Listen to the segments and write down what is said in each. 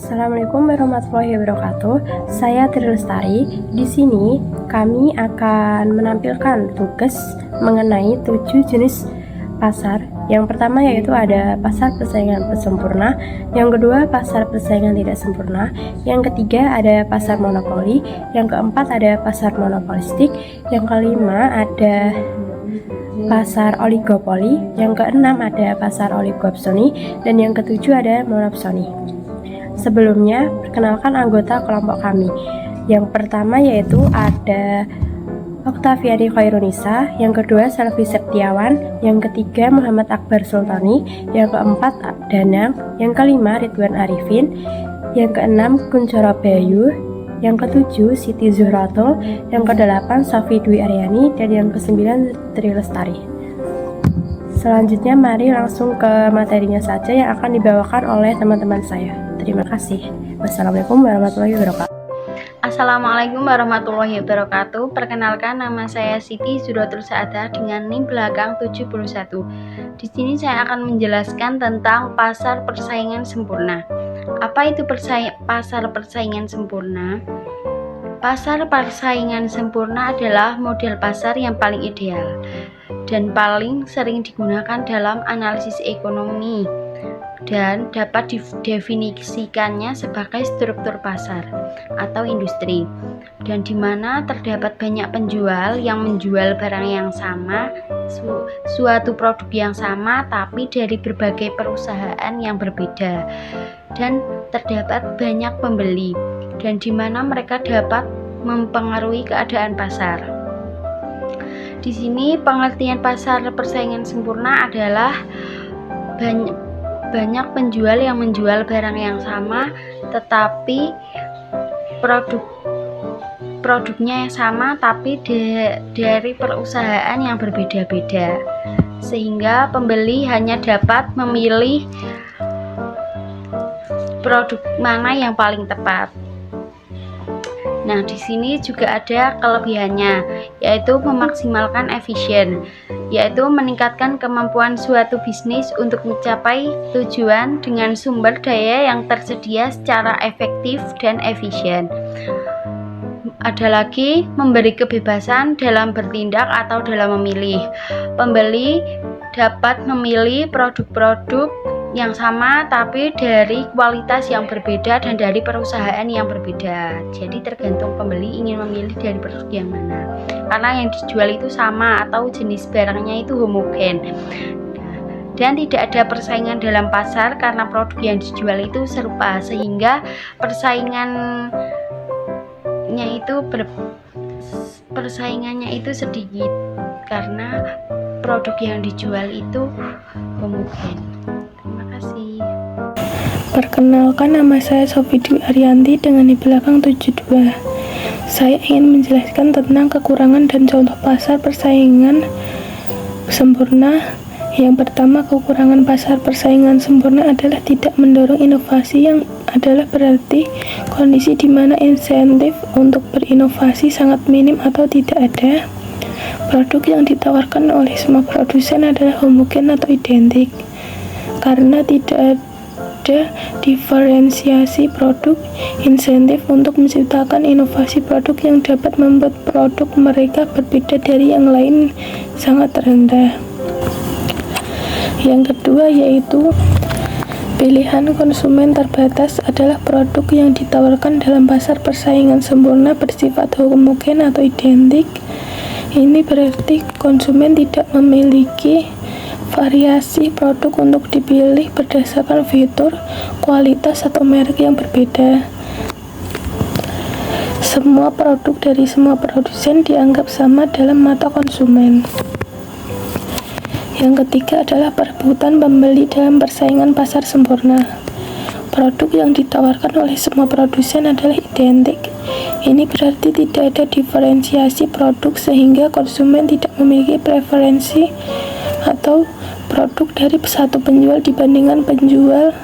Assalamualaikum warahmatullahi wabarakatuh. Saya Tri Lestari. Di sini kami akan menampilkan tugas mengenai 7 jenis pasar. Yang pertama yaitu ada pasar persaingan sempurna, yang kedua pasar persaingan tidak sempurna, yang ketiga ada pasar monopoli, yang keempat ada pasar monopolistik, yang kelima ada pasar oligopoli, yang keenam ada pasar oligopsoni, dan yang ketujuh ada monopsoni. Sebelumnya, perkenalkan anggota kelompok kami. Yang pertama yaitu ada Oktaviani Khairunisa, yang kedua Selvi Septiawan, yang ketiga Muhammad Akbar Sultani, yang keempat Danang, yang kelima Ridwan Arifin, yang keenam Kuncoro Bayu, yang ketujuh Siti Zuhratul, yang kedelapan Sofi Dwi Aryani, dan yang kesembilan Tri Lestari. Selanjutnya mari langsung ke materinya saja yang akan dibawakan oleh teman-teman saya. Terima kasih. Wassalamualaikum warahmatullahi wabarakatuh. Assalamualaikum warahmatullahi wabarakatuh. Perkenalkan, nama saya Siti Zuhratul Saadah dengan NIM belakang 71. Di sini saya akan menjelaskan tentang pasar persaingan sempurna. Apa itu pasar persaingan sempurna? Pasar persaingan sempurna adalah model pasar yang paling ideal dan paling sering digunakan dalam analisis ekonomi dan dapat didefinisikannya sebagai struktur pasar atau industri, dan di mana terdapat banyak penjual yang menjual barang yang sama, suatu produk yang sama tapi dari berbagai perusahaan yang berbeda, dan terdapat banyak pembeli, dan di mana mereka dapat mempengaruhi keadaan pasar. Di sini pengertian pasar persaingan sempurna adalah banyak penjual yang menjual barang yang sama tetapi produknya yang sama tapi dari perusahaan yang berbeda-beda, sehingga pembeli hanya dapat memilih produk mana yang paling tepat. Nah, di sini juga ada kelebihannya, yaitu memaksimalkan efisien, yaitu meningkatkan kemampuan suatu bisnis untuk mencapai tujuan dengan sumber daya yang tersedia secara efektif dan efisien. Ada lagi memberi kebebasan dalam bertindak atau dalam memilih. Pembeli dapat memilih produk-produk yang sama tapi dari kualitas yang berbeda dan dari perusahaan yang berbeda. Jadi tergantung pembeli ingin memilih dari produk yang mana, karena yang dijual itu sama atau jenis barangnya itu homogen. Dan tidak ada persaingan dalam pasar karena produk yang dijual itu serupa, sehingga persaingannya itu sedikit karena produk yang dijual itu homogen. Perkenalkan, nama saya Sofi Dwi Ariyanti dengan di belakang 72. Saya ingin menjelaskan tentang kekurangan dan contoh pasar persaingan sempurna. Yang pertama, kekurangan pasar persaingan sempurna adalah tidak mendorong inovasi, yang adalah berarti kondisi di mana insentif untuk berinovasi sangat minim atau tidak ada. Produk yang ditawarkan oleh semua produsen adalah homogen atau identik karena tidak ada diferensiasi produk. Insentif untuk menciptakan inovasi produk yang dapat membuat produk mereka berbeda dari yang lain sangat rendah. Yang kedua yaitu pilihan konsumen terbatas adalah produk yang ditawarkan dalam pasar persaingan sempurna bersifat homogen atau identik. Ini berarti konsumen tidak memiliki variasi produk untuk dipilih berdasarkan fitur, kualitas, atau merek yang berbeda. Semua produk dari semua produsen dianggap sama dalam mata konsumen. Yang ketiga adalah perebutan pembeli dalam persaingan pasar sempurna. Produk yang ditawarkan oleh semua produsen adalah identik. Ini berarti tidak ada diferensiasi produk sehingga konsumen tidak memiliki preferensi atau produk dari satu penjual dibandingkan penjual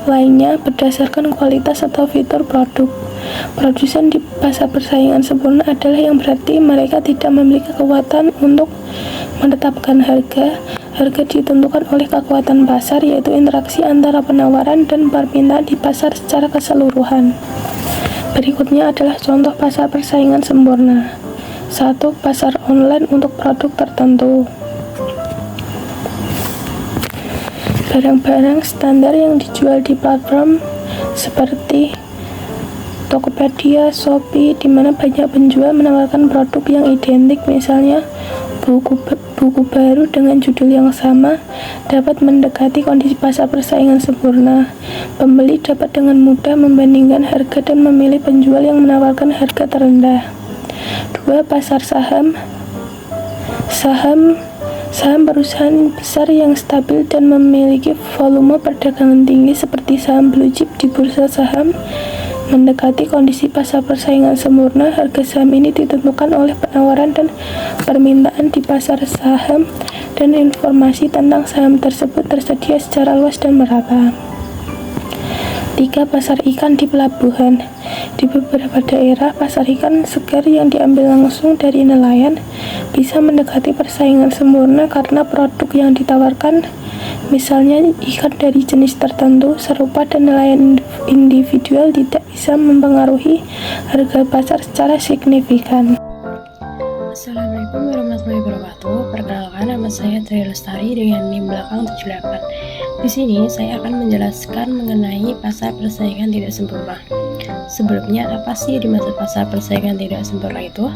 lainnya berdasarkan kualitas atau fitur produk. Produsen di pasar persaingan sempurna adalah yang berarti mereka tidak memiliki kekuatan untuk menetapkan harga. Harga ditentukan oleh kekuatan pasar, yaitu interaksi antara penawaran dan permintaan di pasar secara keseluruhan. Berikutnya adalah contoh pasar persaingan sempurna. 1. Pasar online untuk produk tertentu. Barang-barang standar yang dijual di platform seperti Tokopedia, Shopee, di mana banyak penjual menawarkan produk yang identik, misalnya buku baru dengan judul yang sama, dapat mendekati kondisi pasar persaingan sempurna. Pembeli dapat dengan mudah membandingkan harga dan memilih penjual yang menawarkan harga terendah. 2. Pasar saham. Saham perusahaan besar yang stabil dan memiliki volume perdagangan tinggi seperti saham blue chip di bursa saham mendekati kondisi pasar persaingan sempurna. Harga saham ini ditentukan oleh penawaran dan permintaan di pasar saham, dan informasi tentang saham tersebut tersedia secara luas dan merata. 3. Pasar ikan di pelabuhan. Di beberapa daerah, pasar ikan segar yang diambil langsung dari nelayan bisa mendekati persaingan sempurna karena produk yang ditawarkan, misalnya ikan dari jenis tertentu, serupa, dan nelayan individual tidak bisa mempengaruhi harga pasar secara signifikan. Assalamualaikum warahmatullahi wabarakatuh. Perkenalkan, nama saya Tri Lestari dengan NIM belakang 78. Di sini saya akan menjelaskan mengenai pasar persaingan tidak sempurna. Sebelumnya, apa sih dimaksud pasar persaingan tidak sempurna itu?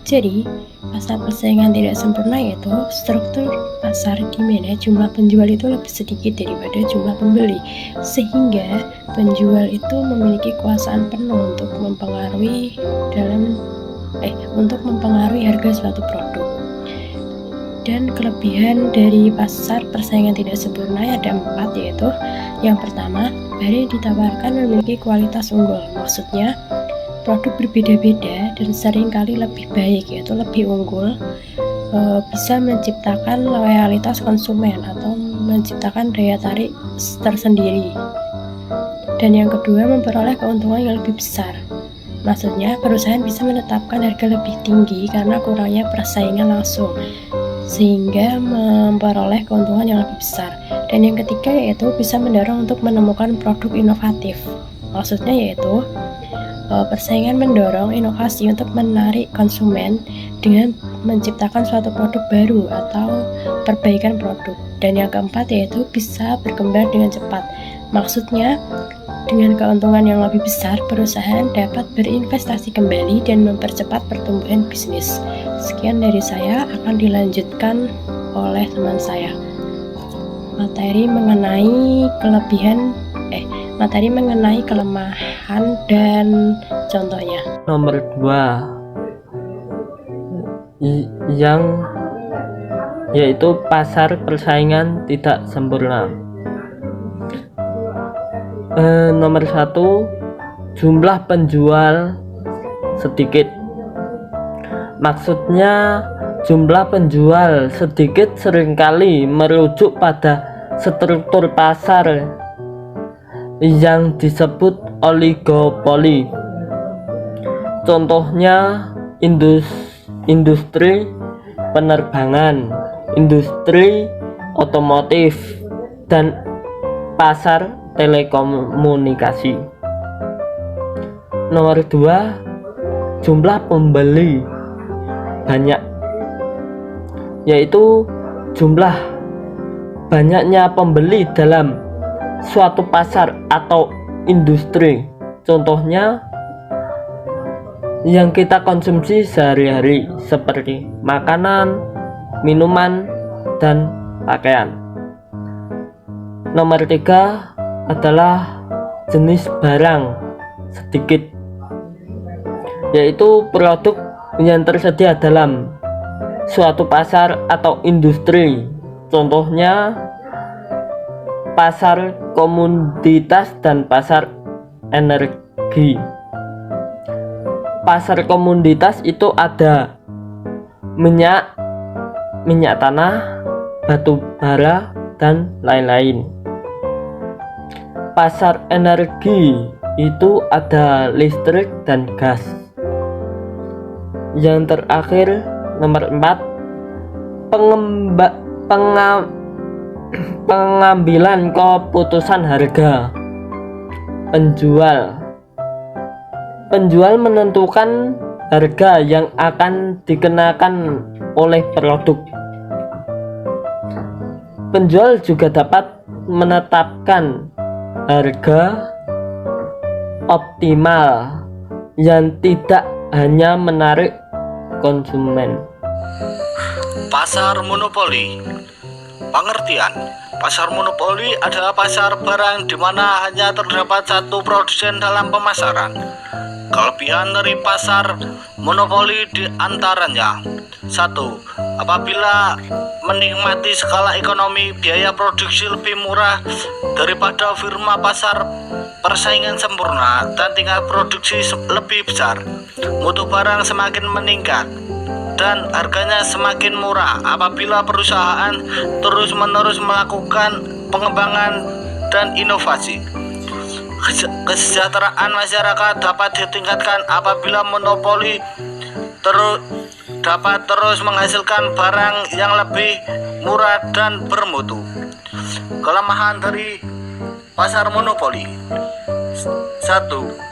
Jadi, pasar persaingan tidak sempurna yaitu struktur pasar di mana jumlah penjual itu lebih sedikit daripada jumlah pembeli, sehingga penjual itu memiliki kekuasaan penuh untuk mempengaruhi harga suatu produk. Dan kelebihan dari pasar persaingan tidak sempurna ada 4, yaitu yang pertama, barang yang ditawarkan memiliki kualitas unggul. Maksudnya produk berbeda-beda dan seringkali lebih baik, yaitu lebih unggul, bisa menciptakan loyalitas konsumen atau menciptakan daya tarik tersendiri. Dan yang kedua, memperoleh keuntungan yang lebih besar. Maksudnya perusahaan bisa menetapkan harga lebih tinggi karena kurangnya persaingan langsung, sehingga memperoleh keuntungan yang lebih besar. Dan yang ketiga yaitu bisa mendorong untuk menemukan produk inovatif. Maksudnya yaitu persaingan mendorong inovasi untuk menarik konsumen dengan menciptakan suatu produk baru atau perbaikan produk. Dan yang keempat yaitu bisa berkembang dengan cepat. Maksudnya dengan keuntungan yang lebih besar, perusahaan dapat berinvestasi kembali dan mempercepat pertumbuhan bisnis. Sekian dari saya, akan dilanjutkan oleh teman saya. Materi mengenai kelemahan dan contohnya. Nomor 2 yaitu pasar persaingan tidak sempurna. Nomor 1, jumlah penjual sedikit. Maksudnya jumlah penjual sedikit seringkali merujuk pada struktur pasar yang disebut oligopoli. Contohnya industri penerbangan, industri otomotif, dan pasar telekomunikasi. Nomor 2, jumlah pembeli banyak, yaitu jumlah banyaknya pembeli dalam suatu pasar atau industri. Contohnya yang kita konsumsi sehari-hari seperti makanan, minuman, dan pakaian. Nomor 3 adalah jenis barang sedikit, yaitu produk yang tersedia dalam suatu pasar atau industri. Contohnya pasar komoditas dan pasar energi. Pasar komoditas itu ada minyak tanah, batu bara, dan lain-lain. Pasar energi itu ada listrik dan gas. Yang terakhir, nomor 4, pengambilan keputusan harga. Penjual menentukan harga yang akan dikenakan oleh produk. Penjual juga dapat menetapkan harga optimal yang tidak hanya menarik konsumen. Pasar monopoli. Pengertian: pasar monopoli adalah pasar barang di mana hanya terdapat satu produsen dalam pemasaran. Kelebihan dari pasar monopoli di antaranya: 1. Apabila menikmati skala ekonomi, biaya produksi lebih murah daripada firma pasar, persaingan sempurna, dan tingkat produksi lebih besar. Mutu barang semakin meningkat dan harganya semakin murah apabila perusahaan terus-menerus melakukan pengembangan dan inovasi. Kesejahteraan masyarakat dapat ditingkatkan apabila monopoli dapat terus menghasilkan barang yang lebih murah dan bermutu. Kelemahan dari pasar monopoli: 1.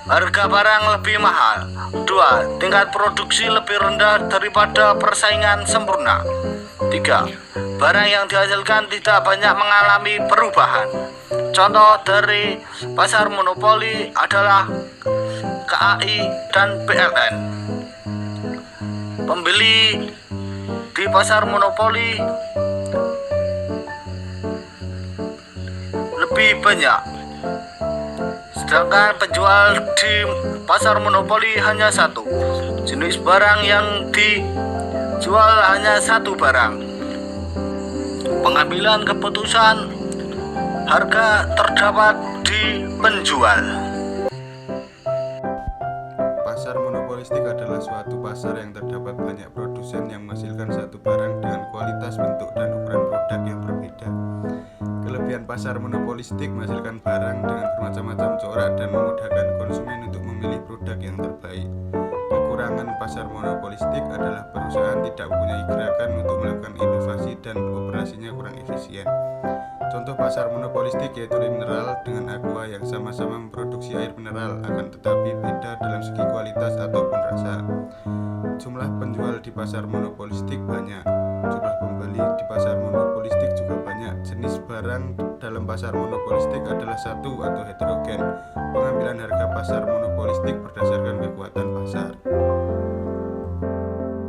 Harga barang lebih mahal. 2. Tingkat produksi lebih rendah daripada persaingan sempurna. 3. Barang yang dihasilkan tidak banyak mengalami perubahan. Contoh dari pasar monopoli adalah KAI dan PLN. Pembeli di pasar monopoli lebih banyak, sedangkan penjual di pasar monopoli hanya satu. Jenis barang yang dijual hanya satu barang. Pengambilan keputusan harga terdapat di penjual. Pasar monopolistik adalah suatu pasar yang terdapat banyak produsen yang menghasilkan satu barang dengan kualitas, bentuk, dan ukuran produk yang berbeda. Kelebihan pasar monopolistik menghasilkan barang dengan bermacam-macam corak dan memudahkan konsumen untuk memilih produk yang terbaik. Kekurangan pasar monopolistik adalah perusahaan tidak mempunyai gerakan untuk melakukan inovasi dan operasinya kurang efisien. Contoh pasar monopolistik yaitu mineral dengan aqua yang sama-sama memproduksi air mineral, akan tetapi beda dalam segi kualitas ataupun rasa. Jumlah penjual di pasar monopolistik banyak, jumlah pembeli di pasar monopolistik juga banyak. Jenis barang dalam pasar monopolistik adalah satu atau heterogen. Pengambilan harga pasar monopolistik berdasarkan kekuatan pasar.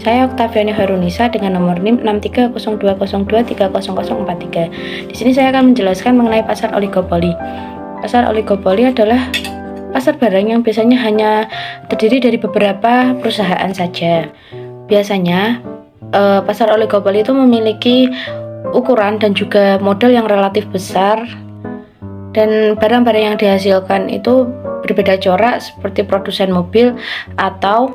Saya Oktaviani Harunisa dengan nomor NIM 630202300043. Di sini saya akan menjelaskan mengenai pasar oligopoli. Pasar oligopoli adalah pasar barang yang biasanya hanya terdiri dari beberapa perusahaan saja. Biasanya pasar oligopoli itu memiliki ukuran dan juga model yang relatif besar, dan barang-barang yang dihasilkan itu berbeda corak seperti produsen mobil atau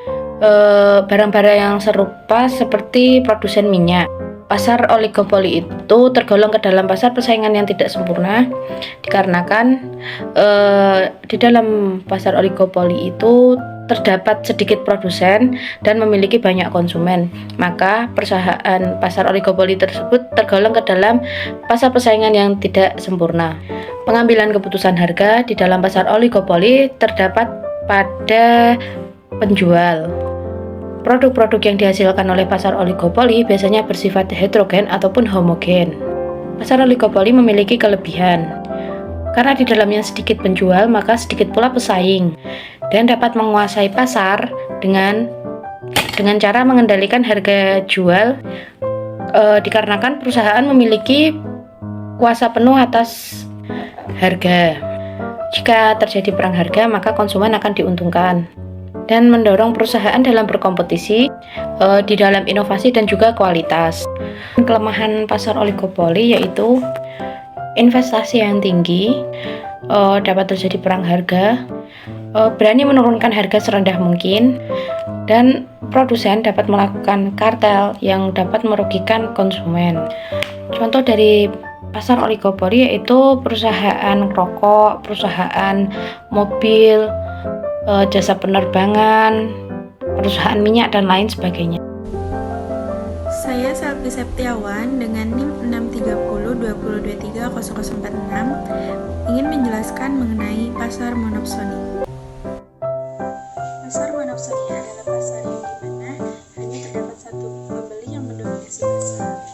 barang-barang yang serupa seperti produsen minyak. Pasar oligopoli itu tergolong ke dalam pasar persaingan yang tidak sempurna, dikarenakan di dalam pasar oligopoli itu terdapat sedikit produsen dan memiliki banyak konsumen. Maka perusahaan pasar oligopoli tersebut tergolong ke dalam pasar persaingan yang tidak sempurna. Pengambilan keputusan harga di dalam pasar oligopoli terdapat pada penjual. Produk-produk yang dihasilkan oleh pasar oligopoli biasanya bersifat heterogen ataupun homogen. Pasar oligopoli memiliki kelebihan. Karena di dalamnya sedikit penjual, maka sedikit pula pesaing, dan dapat menguasai pasar dengan cara mengendalikan harga jual, dikarenakan perusahaan memiliki kuasa penuh atas harga. Jika terjadi perang harga, maka konsumen akan diuntungkan dan mendorong perusahaan dalam berkompetisi di dalam inovasi dan juga kualitas. Kelemahan pasar oligopoli yaitu investasi yang tinggi, dapat terjadi perang harga, berani menurunkan harga serendah mungkin, dan produsen dapat melakukan kartel yang dapat merugikan konsumen. Contoh dari pasar oligopoli yaitu perusahaan rokok, perusahaan mobil, jasa penerbangan, perusahaan minyak, dan lain sebagainya. Saya Selvi Sofi Septiawan dengan NIM 63020230046 ingin menjelaskan mengenai pasar monopsoni. Pasar monopsoni adalah pasar yang dimana hanya terdapat satu pembeli yang mendominasi pasar.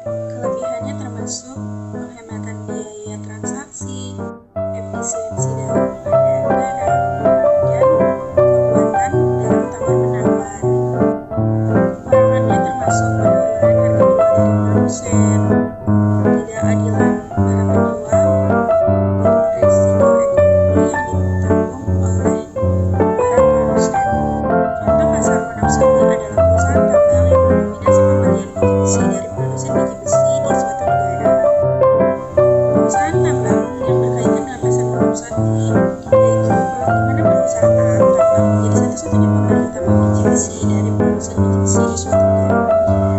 Kelebihannya termasuk penghematan biaya transaksi, efisiensi dalam pengadaan barang, dan kekuatan dalam tawar-menawar. Kekurangannya termasuk penurunan harga jual dari produsen, ketidakadilan para penjual, dan resiko ekonomi yang ditanggung oleh para produsen. Contoh pasar monopsoni adalah perusahaan tambang yang mendominasi pembelian biji besi dari produsen biji besi di suatu negara. Perusahaan tambang yang berkaitan dengan pasar monopsoni yaitu di mana perusahaan tambang menjadi satu-satunya pembeli utama biji besi dari produsen biji besi di suatu negara.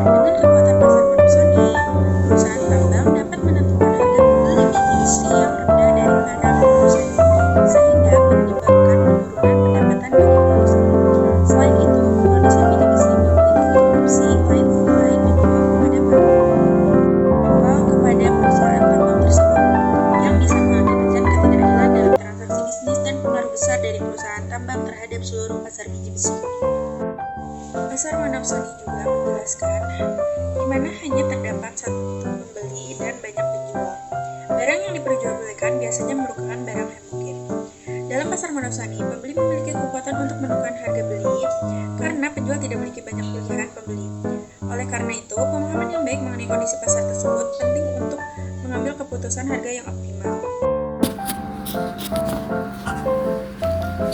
Dengan kekuatan pasar monopsoni, perusahaan tambang dapat menentukan harga pembeli biji besi yang rendah daripada produsen, sehingga menyebabkan penurunan pendapatan bagi produsen. Selain itu, produsen biji besi memiliki opsi lain selain menjual kepada perusahaan tambang tersebut, yang bisa mengakibatkan ketidakadilan dalam transaksi bisnis dan pengaruh besar dari perusahaan tambang terhadap seluruh pasar biji besi. Pasar monopsoni juga menjelaskan di mana hanya terdapat satu pembeli dan banyak penjual. Barang yang diperjualbelikan biasanya merupakan barang heterogen. Dalam pasar monopsoni, pembeli memiliki kekuatan untuk menentukan harga beli karena penjual tidak memiliki banyak pilihan pembeli. Oleh karena itu, pemahaman yang baik mengenai kondisi pasar tersebut penting untuk mengambil keputusan harga yang optimal.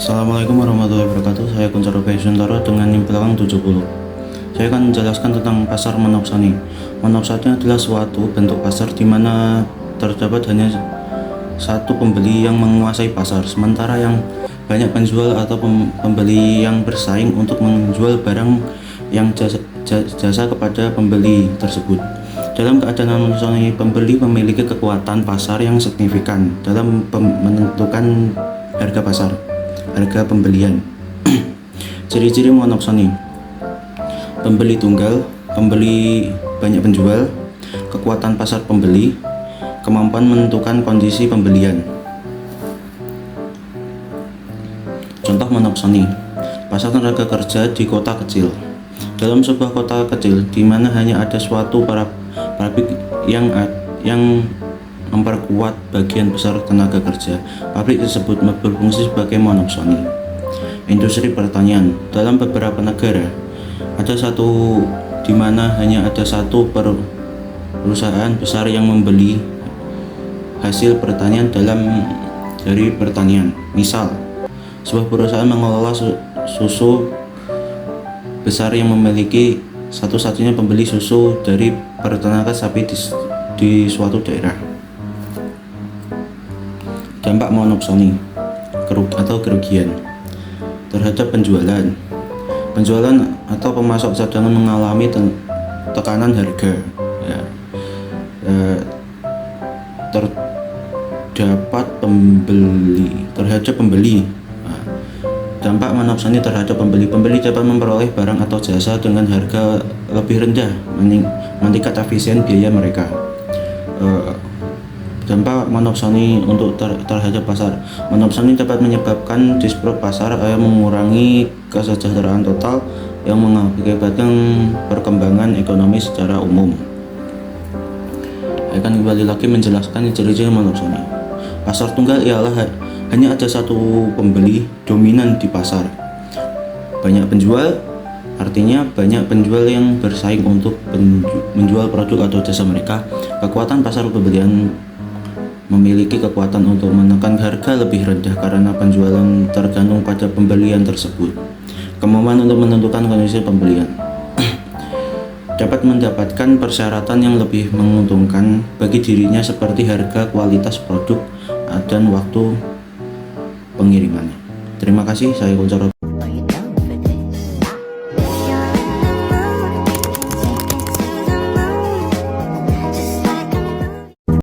Assalamualaikum warahmatullahi wabarakatuh. Saya Kuncoro Bayusuntoro dengan NIM belakang 70. Saya akan menjelaskan tentang pasar monopsoni. Monopsoni adalah suatu bentuk pasar di mana terdapat hanya satu pembeli yang menguasai pasar, sementara yang banyak penjual atau pembeli yang bersaing untuk menjual barang yang jasa kepada pembeli tersebut. Dalam keadaan monopsoni, pembeli memiliki kekuatan pasar yang signifikan dalam menentukan harga pasar, harga pembelian. Ciri-ciri monopsoni: pembeli tunggal, pembeli banyak penjual, kekuatan pasar pembeli, kemampuan menentukan kondisi pembelian. Contoh monopsoni: pasar tenaga kerja di kota kecil. Dalam sebuah kota kecil di mana hanya ada suatu pabrik yang memperkuat bagian besar tenaga kerja, pabrik tersebut berfungsi sebagai monopsoni. Industri pertanian. Dalam beberapa negara ada satu di mana hanya ada satu perusahaan besar yang membeli hasil pertanian dari pertanian. Misal, sebuah perusahaan mengelola susu besar yang memiliki satu-satunya pembeli susu dari peternakan sapi di suatu daerah. Dampak monopsoni atau kerugian terhadap penjualan. Penjualan atau pemasok cadangan mengalami tekanan harga. Terdapat terhadap pembeli. Dampak monopsoni terhadap pembeli. Pembeli dapat memperoleh barang atau jasa dengan harga lebih rendah, meningkat efisien biaya mereka. Dampak monopsoni terhadap pasar. Monopsoni dapat menyebabkan disprop pasar, mengurangi kesejahteraan total yang mengakibatkan perkembangan ekonomi secara umum. Saya akan kembali lagi menjelaskan ciri-ciri monopsoni. Pasar tunggal ialah hanya ada satu pembeli dominan di pasar. Banyak penjual artinya banyak penjual yang bersaing untuk menjual produk atau jasa mereka. Kekuatan pasar pembelian memiliki kekuatan untuk menekan harga lebih rendah karena penjualan tergantung pada pembelian tersebut. Kemampuan untuk menentukan kondisi pembelian dapat mendapatkan persyaratan yang lebih menguntungkan bagi dirinya seperti harga, kualitas produk, dan waktu pengirimannya. Terima kasih, saya Kuncoro